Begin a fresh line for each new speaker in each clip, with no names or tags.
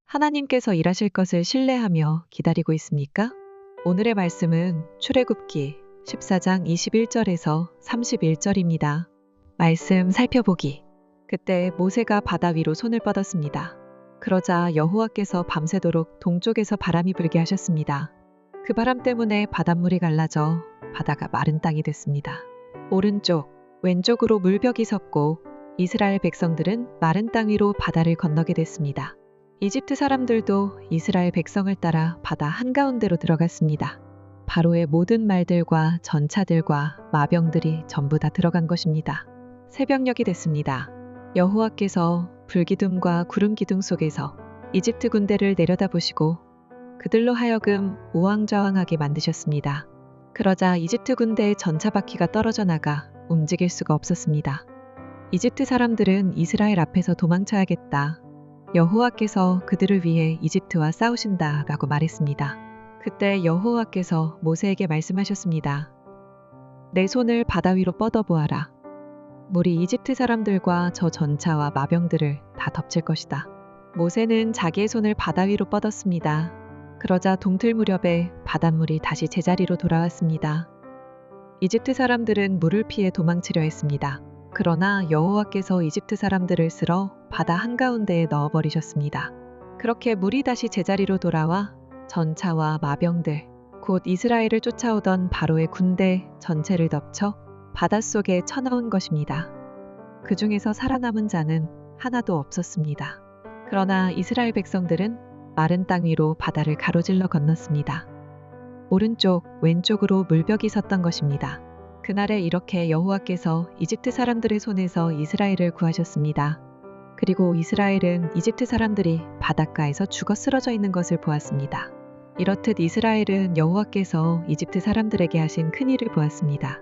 하나님께서 일하실 것을 신뢰하며 기다리고 있습니까? 오늘의 말씀은 출애굽기 14장 21절에서 31절입니다. 말씀 살펴보기. 그때 모세가 바다 위로 손을 뻗었습니다. 그러자 여호와께서 밤새도록 동쪽에서 바람이 불게 하셨습니다. 그 바람 때문에 바닷물이 갈라져 바다가 마른 땅이 됐습니다. 오른쪽, 왼쪽으로 물벽이 섰고 이스라엘 백성들은 마른 땅 위로 바다를 건너게 됐습니다. 이집트 사람들도 이스라엘 백성을 따라 바다 한가운데로 들어갔습니다. 바로의 모든 말들과 전차들과 마병들이 전부 다 들어간 것입니다. 새벽녘이 됐습니다. 여호와께서 불기둥과 구름기둥 속에서 이집트 군대를 내려다보시고 그들로 하여금 우왕좌왕하게 만드셨습니다. 그러자 이집트 군대의 전차 바퀴가 떨어져 나가 움직일 수가 없었습니다. 이집트 사람들은 이스라엘 앞에서 도망쳐야겠다. 여호와께서 그들을 위해 이집트와 싸우신다 라고 말했습니다. 그때 여호와께서 모세에게 말씀하셨습니다. 내 손을 바다 위로 뻗어보아라. 물이 이집트 사람들과 저 전차와 마병들을 다 덮칠 것이다. 모세는 자기의 손을 바다 위로 뻗었습니다. 그러자 동틀 무렵에 바닷물이 다시 제자리로 돌아왔습니다. 이집트 사람들은 물을 피해 도망치려 했습니다. 그러나 여호와께서 이집트 사람들을 쓸어 바다 한가운데에 넣어버리셨습니다. 그렇게 물이 다시 제자리로 돌아와 전차와 마병들, 곧 이스라엘을 쫓아오던 바로의 군대 전체를 덮쳐 바닷속에 쳐넣은 것입니다. 그 중에서 살아남은 자는 하나도 없었습니다. 그러나 이스라엘 백성들은 마른 땅 위로 바다를 가로질러 건넜습니다. 오른쪽, 왼쪽으로 물벽이 섰던 것입니다. 그날에 이렇게 여호와께서 이집트 사람들의 손에서 이스라엘을 구하셨습니다. 그리고 이스라엘은 이집트 사람들이 바닷가에서 죽어 쓰러져 있는 것을 보았습니다. 이렇듯 이스라엘은 여호와께서 이집트 사람들에게 하신 큰 일을 보았습니다.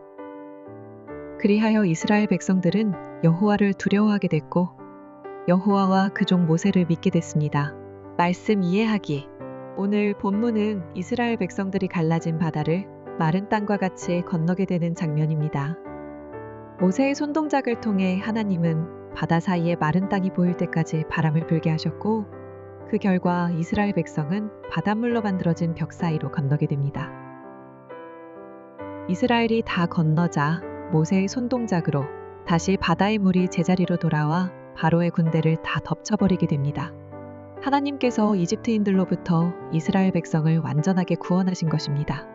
그리하여 이스라엘 백성들은 여호와를 두려워하게 됐고 여호와와 그 종 모세를 믿게 됐습니다. 말씀 이해하기. 오늘 본문은 이스라엘 백성들이 갈라진 바다를 마른 땅과 같이 건너게 되는 장면입니다. 모세의 손동작을 통해 하나님은 바다 사이에 마른 땅이 보일 때까지 바람을 불게 하셨고 그 결과 이스라엘 백성은 바닷물로 만들어진 벽 사이로 건너게 됩니다. 이스라엘이 다 건너자 모세의 손동작으로 다시 바다의 물이 제자리로 돌아와 바로의 군대를 다 덮쳐버리게 됩니다. 하나님께서 이집트인들로부터 이스라엘 백성을 완전하게 구원하신 것입니다.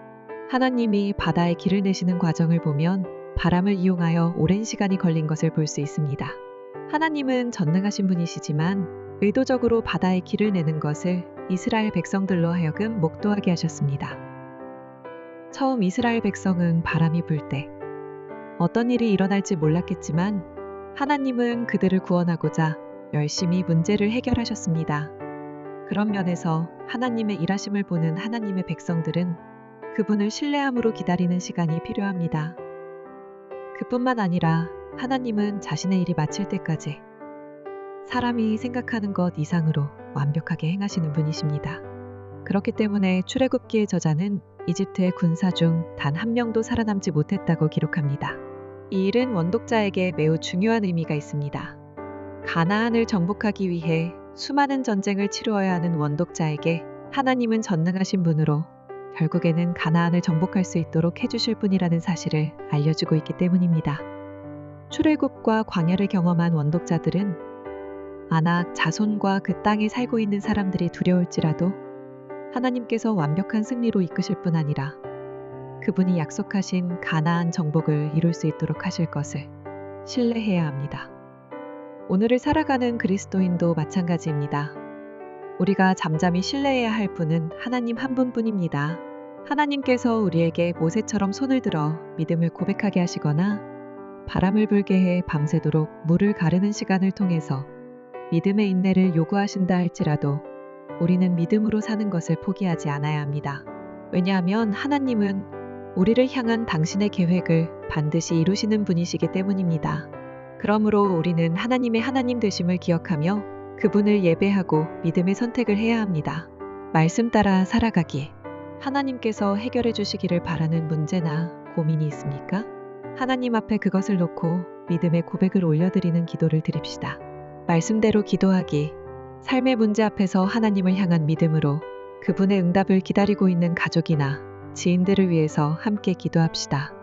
하나님이 바다에 길을 내시는 과정을 보면 바람을 이용하여 오랜 시간이 걸린 것을 볼 수 있습니다. 하나님은 전능하신 분이시지만 의도적으로 바다에 길을 내는 것을 이스라엘 백성들로 하여금 목도하게 하셨습니다. 처음 이스라엘 백성은 바람이 불 때 어떤 일이 일어날지 몰랐겠지만 하나님은 그들을 구원하고자 열심히 문제를 해결하셨습니다. 그런 면에서 하나님의 일하심을 보는 하나님의 백성들은 그분을 신뢰함으로 기다리는 시간이 필요합니다. 그뿐만 아니라 하나님은 자신의 일이 마칠 때까지 사람이 생각하는 것 이상으로 완벽하게 행하시는 분이십니다. 그렇기 때문에 출애굽기의 저자는 이집트의 군사 중 단 한 명도 살아남지 못했다고 기록합니다. 이 일은 원독자에게 매우 중요한 의미가 있습니다. 가나안을 정복하기 위해 수많은 전쟁을 치루어야 하는 원독자에게 하나님은 전능하신 분으로 결국에는 가나안을 정복할 수 있도록 해주실 분이라는 사실을 알려주고 있기 때문입니다. 출애굽과 광야를 경험한 원독자들은 아낙 자손과 그 땅에 살고 있는 사람들이 두려울지라도 하나님께서 완벽한 승리로 이끄실 뿐 아니라 그분이 약속하신 가나안 정복을 이룰 수 있도록 하실 것을 신뢰해야 합니다. 오늘을 살아가는 그리스도인도 마찬가지입니다. 우리가 잠잠히 신뢰해야 할 분은 하나님 한 분뿐입니다. 하나님께서 우리에게 모세처럼 손을 들어 믿음을 고백하게 하시거나 바람을 불게 해 밤새도록 물을 가르는 시간을 통해서 믿음의 인내를 요구하신다 할지라도 우리는 믿음으로 사는 것을 포기하지 않아야 합니다. 왜냐하면 하나님은 우리를 향한 당신의 계획을 반드시 이루시는 분이시기 때문입니다. 그러므로 우리는 하나님의 하나님 되심을 기억하며 그분을 예배하고 믿음의 선택을 해야 합니다. 말씀 따라 살아가기. 하나님께서 해결해 주시기를 바라는 문제나 고민이 있습니까? 하나님 앞에 그것을 놓고 믿음의 고백을 올려드리는 기도를 드립시다. 말씀대로 기도하기. 삶의 문제 앞에서 하나님을 향한 믿음으로 그분의 응답을 기다리고 있는 가족이나 지인들을 위해서 함께 기도합시다.